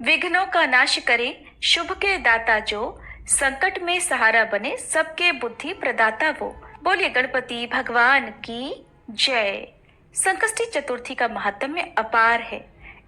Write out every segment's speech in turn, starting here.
विघ्नों का नाश करे शुभ के दाता जो, संकट में सहारा बने सबके बुद्धि प्रदाता वो। बोलिए गणपति भगवान की जय। संकष्टी चतुर्थी का महात्म्य अपार है।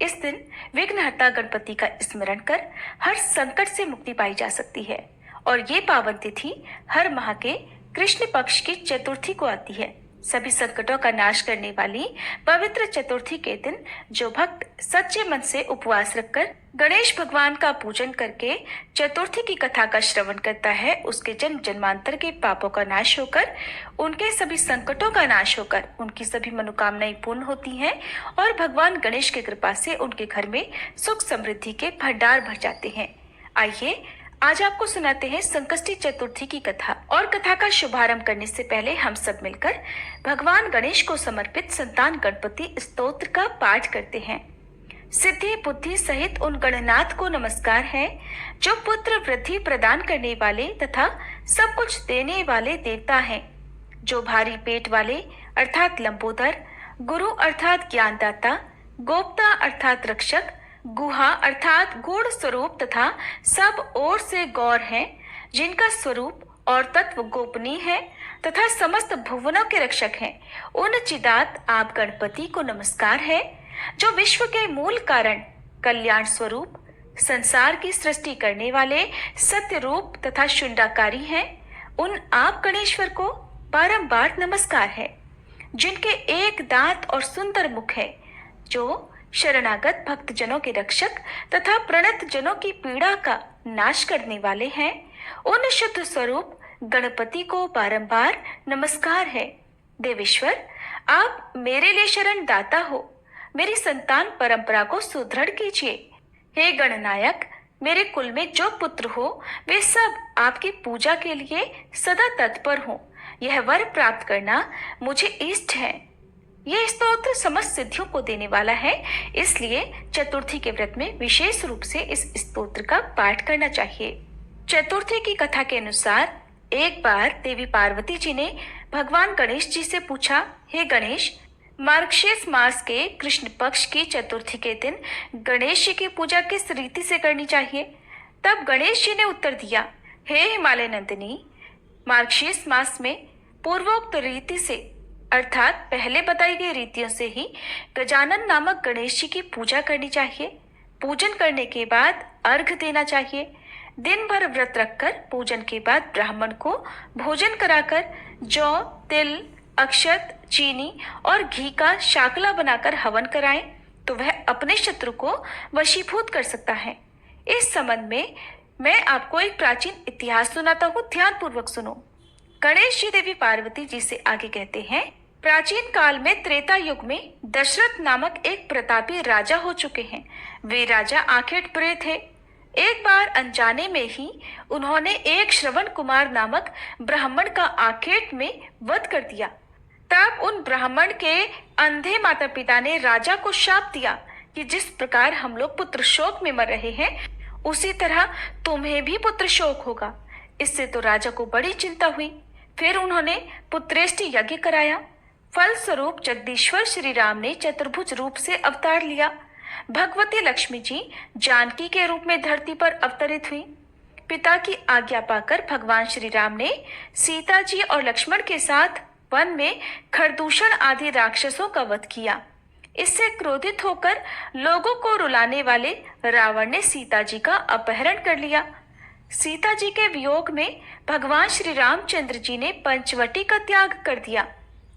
इस दिन विघ्नहर्ता गणपति का स्मरण कर हर संकट से मुक्ति पाई जा सकती है और ये पावन तिथि हर माह के कृष्ण पक्ष की चतुर्थी को आती है। सभी संकटों का नाश करने वाली पवित्र चतुर्थी के दिन जो भक्त सच्चे मन से उपवास रखकर गणेश भगवान का पूजन करके चतुर्थी की कथा का श्रवण करता है, उसके जन्म जन्मांतर के पापों का नाश होकर, उनके सभी संकटों का नाश होकर उनकी सभी मनोकामनाएं पूर्ण होती हैं और भगवान गणेश की कृपा से उनके घर में सुख समृद्धि के भंडार भर जाते हैं। आइए आज आपको सुनाते हैं संकष्टी चतुर्थी की कथा। और कथा का शुभारंभ करने से पहले हम सब मिलकर भगवान गणेश को समर्पित संतान गणपति स्तोत्र का पाठ करते हैं। सिद्धि बुद्धि सहित उन गणनाथ को नमस्कार है जो पुत्र वृद्धि प्रदान करने वाले तथा सब कुछ देने वाले देवता हैं। जो भारी पेट वाले अर्थात लंबोदर, गुरु अर्थात ज्ञानदाता, गोप्ता अर्थात रक्षक, गुहा अर्थात गूढ़ स्वरूप तथा सब ओर से गौर हैं, जिनका स्वरूप और तत्व गोपनीय है तथा समस्त भुवनों के रक्षक हैं, उन चिदात आप गणपति को नमस्कार है जो विश्व के मूल कारण, कल्याण स्वरूप, संसार की सृष्टि करने वाले सत्य रूप तथा शुंडाकारी हैं। उन आप गणेश्वर को बारंबार नमस्कार है जिनके एक दांत और सुंदर मुख है, जो शरणागत भक्त जनों के रक्षक तथा प्रणत जनों की पीड़ा का नाश करने वाले हैं। उन शुद्ध स्वरूप गणपति को बारंबार नमस्कार है। देवेश्वर, आप मेरे लिए शरण दाता हो, मेरी संतान परंपरा को सुदृढ़ कीजिए। हे गणनायक, मेरे कुल में जो पुत्र हो वे सब आपकी पूजा के लिए सदा तत्पर हो। यह वर प्राप्त करना मुझे इष्ट है। यह स्तोत्र समस्त सिद्धियों को देने वाला है, इसलिए चतुर्थी के व्रत में विशेष रूप से इस स्तोत्र का पाठ करना चाहिए। चतुर्थी की कथा के अनुसार एक बार देवी पार्वती जी ने भगवान गणेश जी से पूछा, हे गणेश, मार्गशीर्ष मास के कृष्ण पक्ष की चतुर्थी के दिन गणेश जी की पूजा किस रीति से करनी चाहिए? तब गणेश जी ने उत्तर दिया, हे हिमालय नंदिनी, मार्गशीर्ष मास में पूर्वोक्त रीति से अर्थात पहले बताई गई रीतियों से ही गजानन नामक गणेश जी की पूजा करनी चाहिए। पूजन करने के बाद अर्घ्य देना चाहिए। दिन भर व्रत रखकर पूजन के बाद ब्राह्मण को भोजन कराकर जौ, तिल, अक्षत, चीनी और घी का शाकला बनाकर हवन कराएं तो वह अपने शत्रु को वशीभूत कर सकता है। इस संबंध में मैं आपको एक प्राचीन इतिहास सुनाता हूँ, ध्यान पूर्वक सुनो। गणेश जी देवी पार्वती जी से आगे कहते हैं, प्राचीन काल में त्रेता युग में दशरथ नामक एक प्रतापी राजा हो चुके हैं। वे राजा आखेट प्रिय थे। एक बार अनजाने में ही उन्होंने एक श्रवण कुमार नामक ब्राह्मण का आखेट में वध कर दिया। तब उन ब्राह्मण के अंधे माता पिता ने राजा को शाप दिया कि जिस प्रकार हम लोग पुत्र शोक में मर रहे हैं, उसी तरह तुम्हें भी पुत्र शोक होगा। इससे तो राजा को बड़ी चिंता हुई। फिर उन्होंने पुत्रेष्टि यज्ञ कराया। फलस्वरूप जगदीश्वर श्री राम ने चतुर्भुज रूप से अवतार लिया। भगवती लक्ष्मी जी जानकी के रूप में धरती पर अवतरित हुई। पिता की आज्ञा पाकर भगवान श्री राम ने सीता जी और लक्ष्मण के साथ वन में खरदूषण आदि राक्षसों का वध किया। इससे क्रोधित होकर लोगों को रुलाने वाले रावण ने सीता जी का अपहरण कर लिया। सीता जी के वियोग में भगवान श्री रामचंद्र जी ने पंचवटी का त्याग कर दिया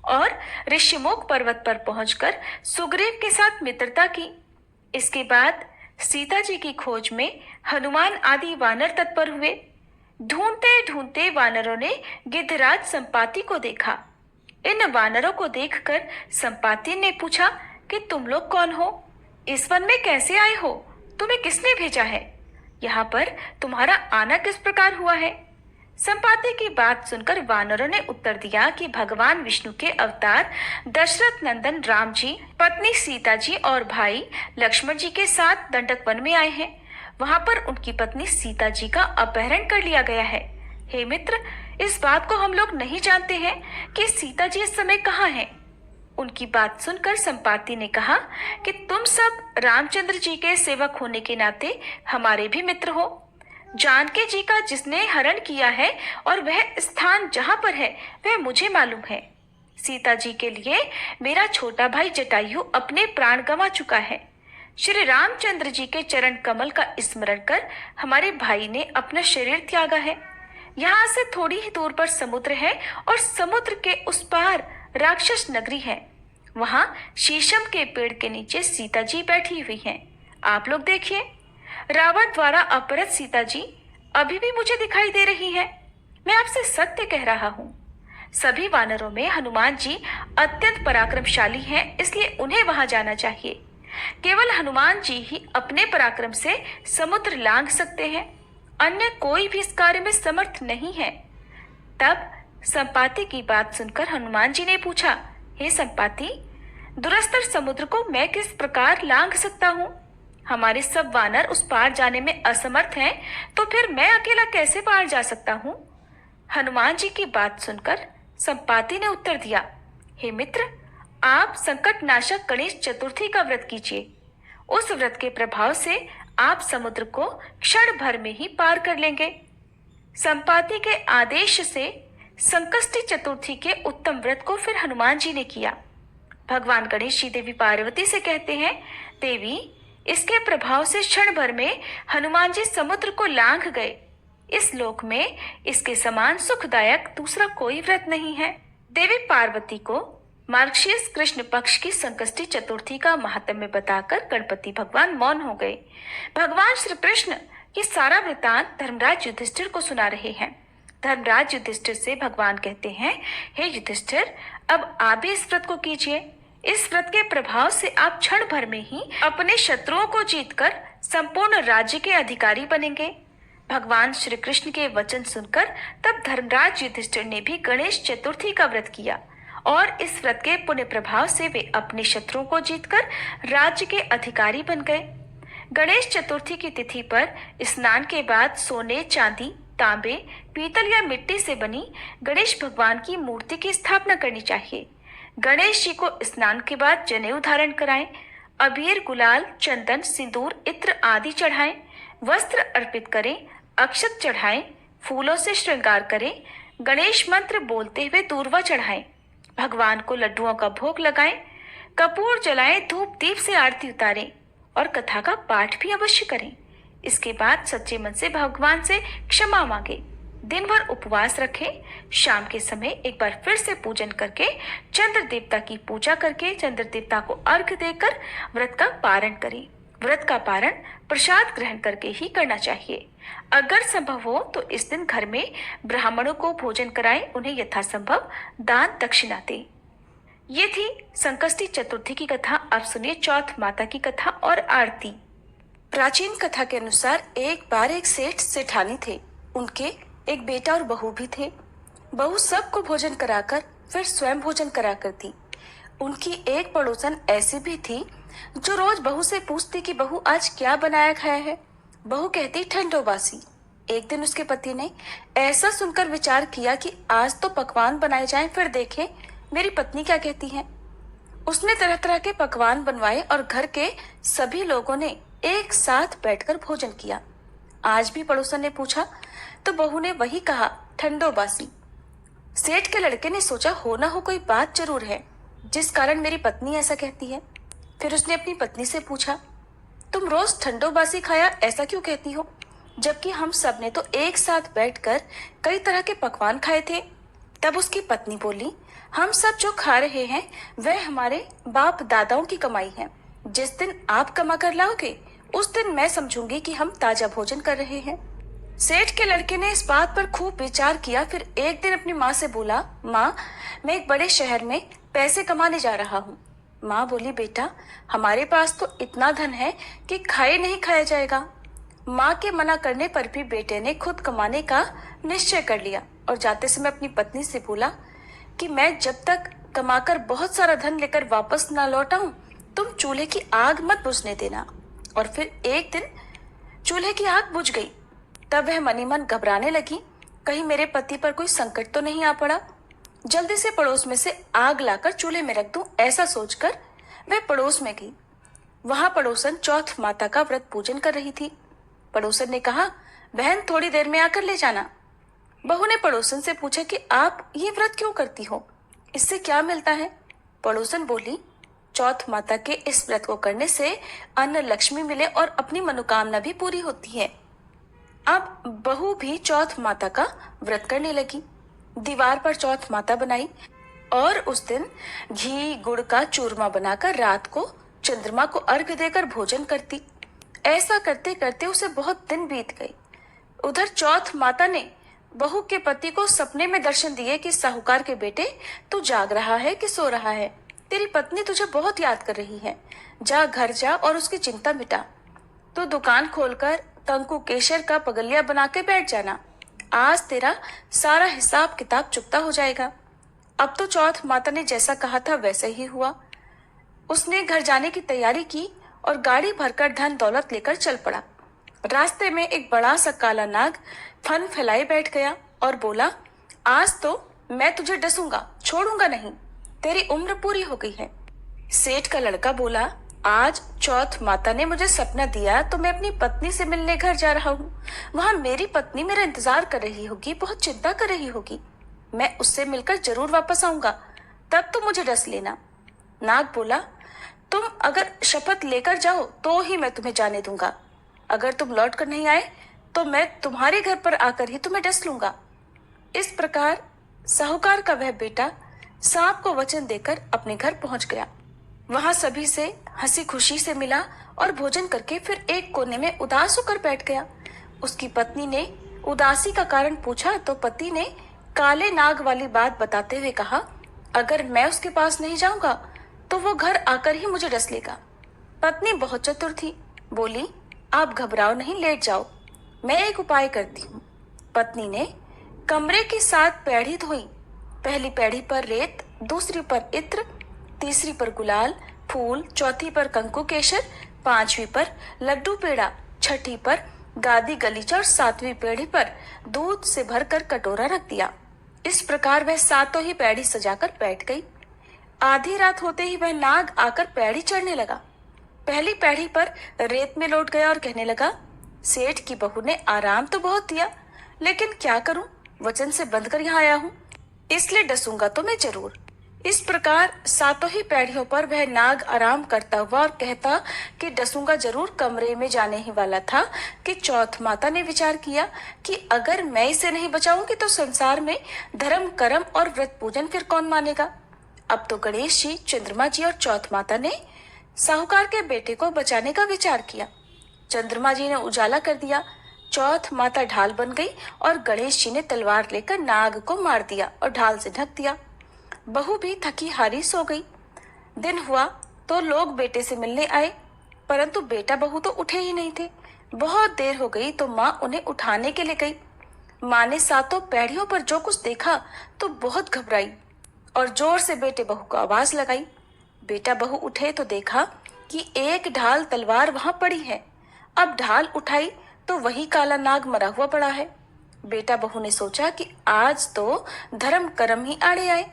और ऋषिमुख पर्वत पर पहुंचकर सुग्रीव के साथ मित्रता की। इसके बाद सीता जी की खोज में हनुमान आदि वानर तत्पर हुए। ढूंढते ढूंढते वानरों ने गिद्धराज संपाति को देखा। इन वानरों को देखकर संपाति ने पूछा कि तुम लोग कौन हो? इस वन में कैसे आए हो? तुम्हें किसने भेजा है? यहाँ पर तुम्हारा आना किस प्रकार हुआ है? संपाति की बात सुनकर वानरों ने उत्तर दिया कि भगवान विष्णु के अवतार दशरथ नंदन राम जी पत्नी सीता जी और भाई लक्ष्मण जी के साथ दंडक वन में आए हैं। वहां पर उनकी पत्नी सीता जी का अपहरण कर लिया गया है। हे मित्र, इस बात को हम लोग नहीं जानते हैं कि सीता जी इस समय कहाँ हैं। उनकी बात सुनकर संपाति ने कहा कि तुम सब रामचंद्र जी के सेवक होने के नाते हमारे भी मित्र हो। जानकी जी का जिसने हरण किया है और वह स्थान जहां पर है वह मुझे मालूम है। सीता जी के लिए मेरा छोटा भाई जटायु अपने प्राण गंवा चुका है। श्री रामचंद्र जी के चरण कमल का स्मरण कर हमारे भाई ने अपना शरीर त्यागा है। यहाँ से थोड़ी ही दूर पर समुद्र है और समुद्र के उस पार राक्षस नगरी है। वहां शीशम के पेड़ के नीचे सीता जी बैठी हुई हैं। आप लोग देखिए, रावण द्वारा अपहृत सीता जी अभी भी मुझे दिखाई दे रही है। मैं आपसे सत्य कह रहा हूँ। सभी वानरों में हनुमान जी अत्यंत पराक्रमशाली हैं, इसलिए उन्हें वहां जाना चाहिए। केवल हनुमान जी ही अपने पराक्रम से समुद्र लांघ सकते हैं, अन्य कोई भी इस कार्य में समर्थ नहीं है। तब संपाति की बात सुनकर हनुमान जी ने पूछा, हे संपाति, दुरस्तर समुद्र को मैं किस प्रकार लांघ सकता हूँ? हमारे सब वानर उस पार जाने में असमर्थ हैं, तो फिर मैं अकेला कैसे पार जा सकता हूँ? हनुमान जी की बात सुनकर संपाति ने उत्तर दिया, हे मित्र, आप संकट नाशक गणेश चतुर्थी का व्रत कीजिए। उस व्रत के प्रभाव से आप समुद्र को क्षण भर में ही पार कर लेंगे। संपाति के आदेश से संकष्टी चतुर्थी के उत्तम व्रत को फिर हनुमान जी ने किया। भगवान गणेश जी देवी पार्वती से कहते हैं, देवी, इसके प्रभाव से क्षण भर में हनुमान जी समुद्र को लांघ गए। इस लोक में इसके समान सुखदायक दूसरा कोई व्रत नहीं है। देवी पार्वती को मार्गशीर्ष कृष्ण पक्ष की संकष्टी चतुर्थी का महात्म्य बताकर गणपति भगवान मौन हो गए। भगवान श्री कृष्ण ये सारा वृतांत धर्मराज युधिष्ठिर को सुना रहे हैं। धर्मराज युधिष्ठिर से भगवान कहते हैं, हे युधिष्ठिर, अब आप भी इस व्रत को कीजिए। इस व्रत के प्रभाव से आप क्षण भर में ही अपने शत्रुओं को जीतकर संपूर्ण राज्य के अधिकारी बनेंगे। भगवान श्री कृष्ण के वचन सुनकर तब धर्मराज युधिष्ठिर ने भी गणेश चतुर्थी का व्रत किया और इस व्रत के पुण्य प्रभाव से वे अपने शत्रुओं को जीतकर राज्य के अधिकारी बन गए। गणेश चतुर्थी की तिथि पर स्नान के बाद सोने, चांदी, तांबे, पीतल या मिट्टी से बनी गणेश भगवान की मूर्ति की स्थापना करनी चाहिए। गणेश जी को स्नान के बाद जनेऊ धारण कराएं, अबीर, गुलाल, चंदन, सिंदूर, इत्र आदि चढ़ाएं, वस्त्र अर्पित करें, अक्षत चढ़ाएं, फूलों से श्रृंगार करें, गणेश मंत्र बोलते हुए दूर्वा चढ़ाएं, भगवान को लड्डुओं का भोग लगाएं, कपूर जलाएं, धूप दीप से आरती उतारें और कथा का पाठ भी अवश्य करें। इसके बाद सच्चे मन से भगवान से क्षमा मांगे। दिन भर उपवास रखें। शाम के समय एक बार फिर से पूजन करके चंद्र देवता की पूजा करके चंद्र देवता को अर्घ्य देकर व्रत का पारण करें। व्रत का पारण प्रसाद ग्रहण करके ही करना चाहिए। अगर संभव हो तो इस दिन घर में ब्राह्मणों को भोजन कराएं, उन्हें यथासंभव दान दक्षिणा दें। ये थी संकष्टी चतुर्थी की कथा। अब सुनिए चौथ माता की कथा और आरती। प्राचीन कथा के अनुसार एक बार एक सेठ सेठानी थे। उनके एक बेटा और बहू भी थे। बहू सबको भोजन कराकर फिर स्वयं भोजन करा करती। उनकी एक पड़ोसन ऐसी भी थी जो रोज बहू से पूछती कि बहू आज क्या बनाया खाया है। बहू कहती ठंडो बासी। एक दिन उसके पति ने ऐसा सुनकर विचार किया कि आज तो पकवान बनाए जाएं, फिर देखें मेरी पत्नी क्या कहती है। उसने तरह तरह के पकवान बनवाए और घर के सभी लोगों ने एक साथ बैठकर भोजन किया। आज भी पड़ोसन ने पूछा तो बहू ने वही कहा, ठंडो बासी। सेठ के लड़के ने सोचा हो ना हो कोई बात जरूर है जिस कारण मेरी पत्नी ऐसा कहती है। फिर उसने अपनी पत्नी से पूछा, तुम रोज ठंडो बासी खाया ऐसा क्यों कहती हो, जबकि हम सब ने तो एक साथ बैठकर कई तरह के पकवान खाए थे। तब उसकी पत्नी बोली, हम सब जो खा रहे हैं वह हमारे बाप दादाओं की कमाई है। जिस दिन आप कमा कर लाओगे उस दिन मैं समझूंगी कि हम ताजा भोजन कर रहे हैं। सेठ के लड़के ने इस बात पर खूब विचार किया। फिर एक दिन अपनी माँ से बोला, माँ, मैं एक बड़े शहर में पैसे कमाने जा रहा हूँ। माँ बोली, बेटा, हमारे पास तो इतना धन है कि खाए नहीं खाया जाएगा। माँ के मना करने पर भी बेटे ने खुद कमाने का निश्चय कर लिया और जाते समय अपनी पत्नी से बोला कि मैं जब तक कमाकर बहुत सारा धन लेकर वापस ना लौटा हूँ, तुम चूल्हे की आग मत बुझने देना। और फिर एक दिन चूल्हे की आग बुझ गई। तब वह मनी मन घबराने लगी, कहीं मेरे पति पर कोई संकट तो नहीं आ पड़ा। जल्दी से पड़ोस में से आग लाकर चूल्हे में रख दूं, ऐसा सोचकर वह पड़ोस में गई। वहां पड़ोसन चौथ माता का व्रत पूजन कर रही थी। पड़ोसन ने कहा, बहन थोड़ी देर में आकर ले जाना। बहू ने पड़ोसन से पूछा कि आप ये व्रत क्यों करती हो, इससे क्या मिलता है? पड़ोसन बोली, चौथ माता के इस व्रत को करने से अन्न लक्ष्मी मिले और अपनी मनोकामना भी पूरी होती है। अब बहू भी चौथ माता का व्रत करने लगी। दीवार पर चौथ माता बनाई और उस दिन घी गुड़ का चूरमा बनाकर रात को चंद्रमा को अर्घ्य देकर भोजन करती। ऐसा करते करते उसे बहुत दिन बीत गए। उधर चौथ माता ने बहू के पति को सपने में दर्शन दिए कि साहूकार के बेटे, तू जाग रहा है कि सो रहा है? तेरी पत्नी तुझे बहुत याद कर रही है। जा घर जा और उसकी चिंता मिटा। तू दुकान खोलकर कंकु केशर का पगलिया बना के बैठ जाना। आज तेरा सारा हिसाब किताब चुकता हो जाएगा। अब तो चौथ माता ने जैसा कहा था वैसा ही हुआ। उसने घर जाने की तैयारी की और गाड़ी भरकर धन दौलत लेकर चल पड़ा। रास्ते में एक बड़ा सा काला नाग फन फैलाए बैठ गया और बोला, आज तो मैं तुझे डसूंगा, छोड़ूंगा नहीं। तेरी उम्र पूरी हो गई है। सेठ का लड़का बोला, आज चौथ माता ने मुझे सपना दिया तो मैं अपनी पत्नी से मिलने घर जा रहा हूँ। वहां मेरी पत्नी मेरा इंतजार कर रही होगी, बहुत चिंता कर रही होगी। मैं उससे मिलकर जरूर वापस आऊंगा, तब तो मुझे डस लेना। नाग बोला, तुम अगर शपथ लेकर जाओ तो ही मैं तुम्हें जाने दूंगा। अगर तुम लौट कर नहीं आए तो मैं तुम्हारे घर पर आकर ही तुम्हें डस लूंगा। इस प्रकार साहूकार का वह बेटा सांप को वचन देकर अपने घर पहुंच गया। वहां सभी से हंसी खुशी से मिला और भोजन करके फिर एक कोने में उदास होकर बैठ गया। उसकी पत्नी ने उदासी का कारण पूछा तो पति ने काले नाग वाली बात बताते हुए कहा, अगर मैं उसके पास नहीं जाऊंगा तो वो घर आकर ही मुझे डस लेगा। पत्नी बहुत चतुर थी, बोली, आप घबराओ नहीं, लेट जाओ, मैं एक उपाय करती हूँ। पत्नी ने कमरे की 7 पैड़ी धोई। पहली पैड़ी पर रेत, दूसरी पर इत्र, तीसरी पर गुलाल फूल, चौथी पर कंकु केशर, 5वीं पर लड्डू पेड़ा, 6ठी पर गादी गलीचा और 7वीं पैड़ी पर दूध से भरकर कटोरा रख दिया। इस प्रकार वह 7 ही पैड़ी सजाकर बैठ गई। आधी रात होते ही वह नाग आकर पैड़ी चढ़ने लगा। पहली पैड़ी पर रेत में लौट गया और कहने लगा, सेठ की बहू ने आराम तो बहुत दिया, लेकिन क्या करूं, वचन से बंध कर यहाँ आया हूँ, इसलिए डसूंगा तो मैं जरूर। इस प्रकार 7 ही पैड़ियों पर वह नाग आराम करता हुआ और कहता कि डसूंगा जरूर कमरे में जाने ही वाला था कि चौथ माता ने विचार किया कि अगर मैं इसे नहीं बचाऊंगी तो संसार में धर्म कर्म और व्रत पूजन फिर कौन मानेगा। अब तो गणेश जी, चंद्रमा जी और चौथ माता ने साहूकार के बेटे को बचाने का विचार किया। चंद्रमा जी ने उजाला कर दिया, चौथ माता ढाल बन गई और गणेश जी ने तलवार लेकर नाग को मार दिया और ढाल से ढक दिया। बहू भी थकी हारी सो गई। दिन हुआ तो लोग बेटे से मिलने आए, परंतु बेटा बहू तो उठे ही नहीं थे। बहुत देर हो गई तो माँ उन्हें उठाने के लिए गई। माँ ने 7 पैड़ियों पर जो कुछ देखा तो बहुत घबराई और जोर से बेटे बहू को आवाज लगाई। बेटा बहू उठे तो देखा कि एक ढाल तलवार वहां पड़ी है। अब ढाल उठाई तो वही काला नाग मरा हुआ पड़ा है। बेटा बहू ने सोचा कि आज तो धर्म कर्म ही आड़े आए,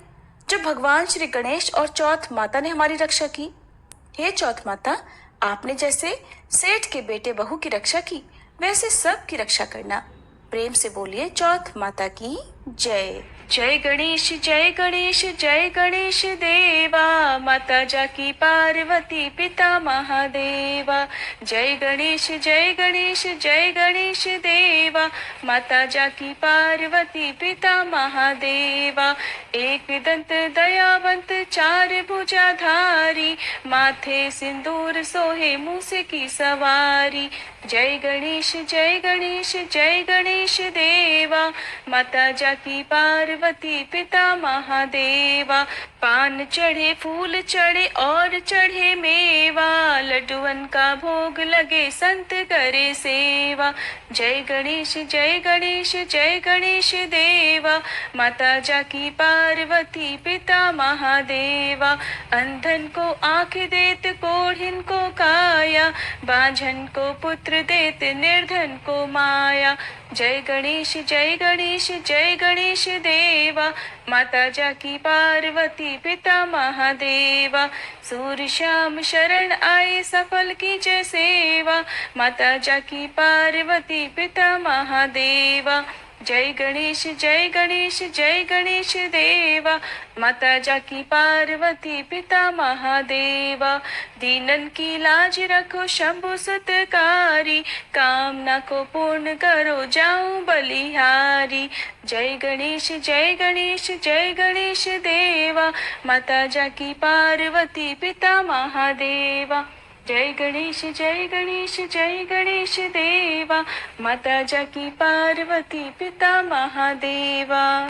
जब भगवान श्री गणेश और चौथ माता ने हमारी रक्षा की। हे चौथ माता, आपने जैसे सेठ के बेटे बहू की रक्षा की, वैसे सब की रक्षा करना। प्रेम से बोलिए, चौथ माता की जय। जय गणेश जय गणेश जय गणेश देवा, माता जाकी पार्वती पिता महादेवा। जय गणेश जय गणेश जय गणेश देवा, माता जाकी पार्वती पिता महादेवा। एक दंत दयावंत 4 भुजाधारी, माथे सिंदूर सोहे मूसे की सवारी। जय गणेश जय गणेश जय गणेश देवा, माता जाकी पार्वती पिता महादेवा। पान चढ़े फूल चढ़े और चढ़े मेवा, लड्डुअन का भोग लगे संत करे सेवा। जय गणेश जय गणेश जय गणेश देवा, माता जाकी पार्वती पिता महादेवा। अंधन को आँख देत कोढ़िन को काया, बांझन को पुत्र देत निर्धन को माया। जय गणेश जय गणेश जय गणेश देवा, माता जाकी पार्वती पिता महादेवा। सूर्य श्याम शरण आए सफल की जय सेवा, माता जाकी पार्वती पिता महादेवा। जय गणेश जय गणेश जय गणेश देवा, माता जाकी पार्वती पिता महादेवा। दीनन की लाज रखो शंभु सतकारी, कामना को पूर्ण करो जाऊं बलिहारी। जय गणेश जय गणेश जय गणेश देवा, माता जाकी पार्वती पिता महादेवा। जय गणेश जय गणेश जय गणेश देवा, माता जाकी पार्वती पिता महादेवा।